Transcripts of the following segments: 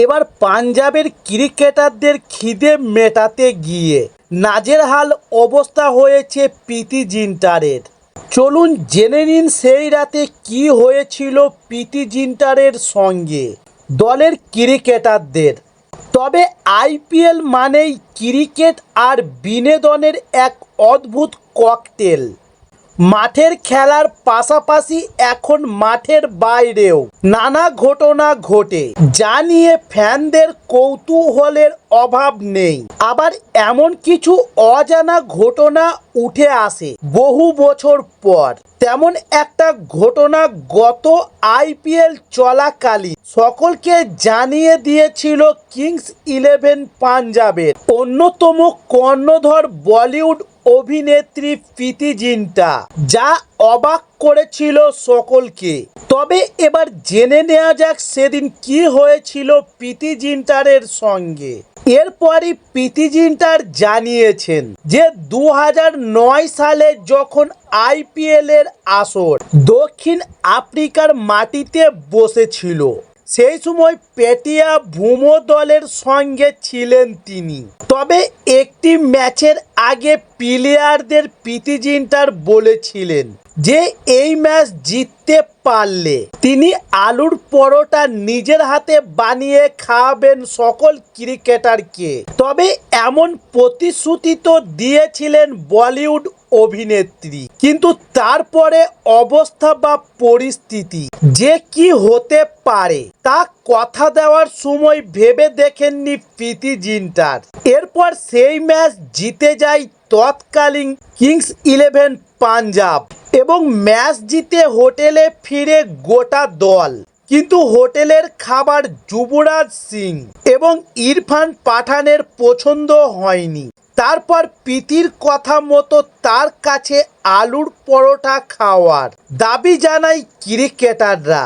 এবার পাঞ্জাবের ক্রিকেটারদের খিদে মেটাতে গিয়ে নাজেহাল অবস্থা হয়েছে প্রীতি জিন্টারের। চলুন জেনে নিন সেই রাতে কি হয়েছিল প্রীতি জিন্টারের সঙ্গে দলের ক্রিকেটারদের। তবে আইপিএল মানেই ক্রিকেট আর বিনোদনের এক অদ্ভুত ককটেল। মাঠের খেলার পাশাপাশি এখন মাঠের বাইরেও নানা ঘটনা ঘটে, যা নিয়ে ফ্যানদের কৌতূহলের অভাব নেই। আবার এমন কিছু অজানা ঘটনা উঠে আসে বহু বছর পর। তেমন একটা ঘটনা গত আইপিএল চলাকালীন সকলকে জানিয়ে দিয়েছিল কিংস 11 পাঞ্জাবের অন্যতম কর্ণধার বলিউড অভিনেত্রী প্রীতি জিন্টা, যা অবাক করেছিল সকলকে। তবে এবার জেনে নেওয়া যাক সেদিন কি হয়েছিল প্রীতি জিন্টারের সঙ্গে। এরপরই প্রীতি জিন্টার জানিয়েছেন যে 2009 সালে যখন আইপিএলের আসর দক্ষিণ আফ্রিকার মাটিতে বসেছিল, সেই সময় পেটিয়া ভুমো দলের সঙ্গে ছিলেন তিনি। তবে একটি ম্যাচের আগে প্লেয়ারদের প্রীতি জিন্টার বলেছিলেন যে এই ম্যাচ জিততে পারলে তিনি আলুর পরোটা নিজের হাতে বানিয়ে খাওয়াবেন সকল ক্রিকেটারকে। তবে এমন প্রতিশ্রুতি তো দিয়েছিলেন বলিউড অভিনেত্রী, কিন্তু তারপরে অবস্থা বা পরিস্থিতি যে কি হতে পারে তা কথা দেওয়ার সময় ভেবে দেখেননি প্রীতি জিন্টার। এরপর সেই ম্যাচ জিতে যায় তৎকালীন কিংস 11 পাঞ্জাব এবং ম্যাচ জিতে হোটেলে ফিরে গোটা দল। কিন্তু হোটেলের খাবার যুবরাজ সিং এবং ইরফান পাঠানের পছন্দ হয়নি। তারপর প্রীতির কথা মতো তার কাছে আলুর পরোটা খাওয়ার দাবি জানায় ক্রিকেটাররা।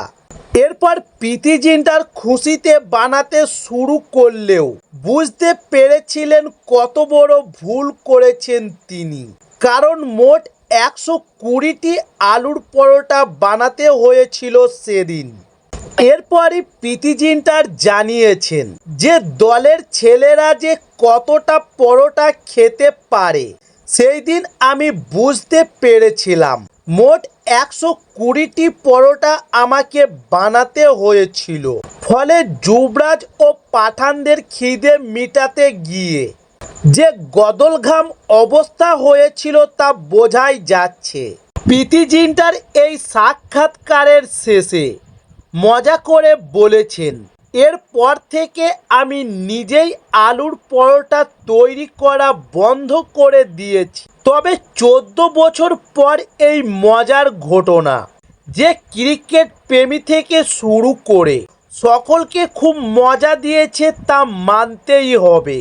এরপর প্রীতি জিন্টার খুশিতে বানাতে শুরু করলেও বুঝতে পেরেছিলেন কত বড় ভুল করেছেন তিনি, কারণ মোট 120টি আলুর পরোটা বানাতে হয়েছিল সেদিন। এরপরই প্রীতি জিন্টার জানিয়েছেন যে দলের ছেলেরা যে কতটা পরোটা খেতে পারে সেই দিন আমি বুঝতে পেরেছিলাম। মোট 120টি পরোটা আমাকে বানাতে হয়েছিল, ফলে যুবরাজ ও পাঠানদের খিদে মেটাতে গিয়ে যে গদলঘাম অবস্থা হয়েছিল তা বোঝাই যাচ্ছে। প্রীতি জিন্টার এই সাক্ষাৎকারের শেষে মজা করে বলেছেন, এরপর থেকে আমি নিজেই আলুর পরোটা তৈরি করা বন্ধ করে দিয়েছি। তবে 14 বছর পর এই মজার ঘটনা, যে ক্রিকেট প্রেমী থেকে শুরু করে সকলকে খুব মজা দিয়েছে তা মানতেই হবে।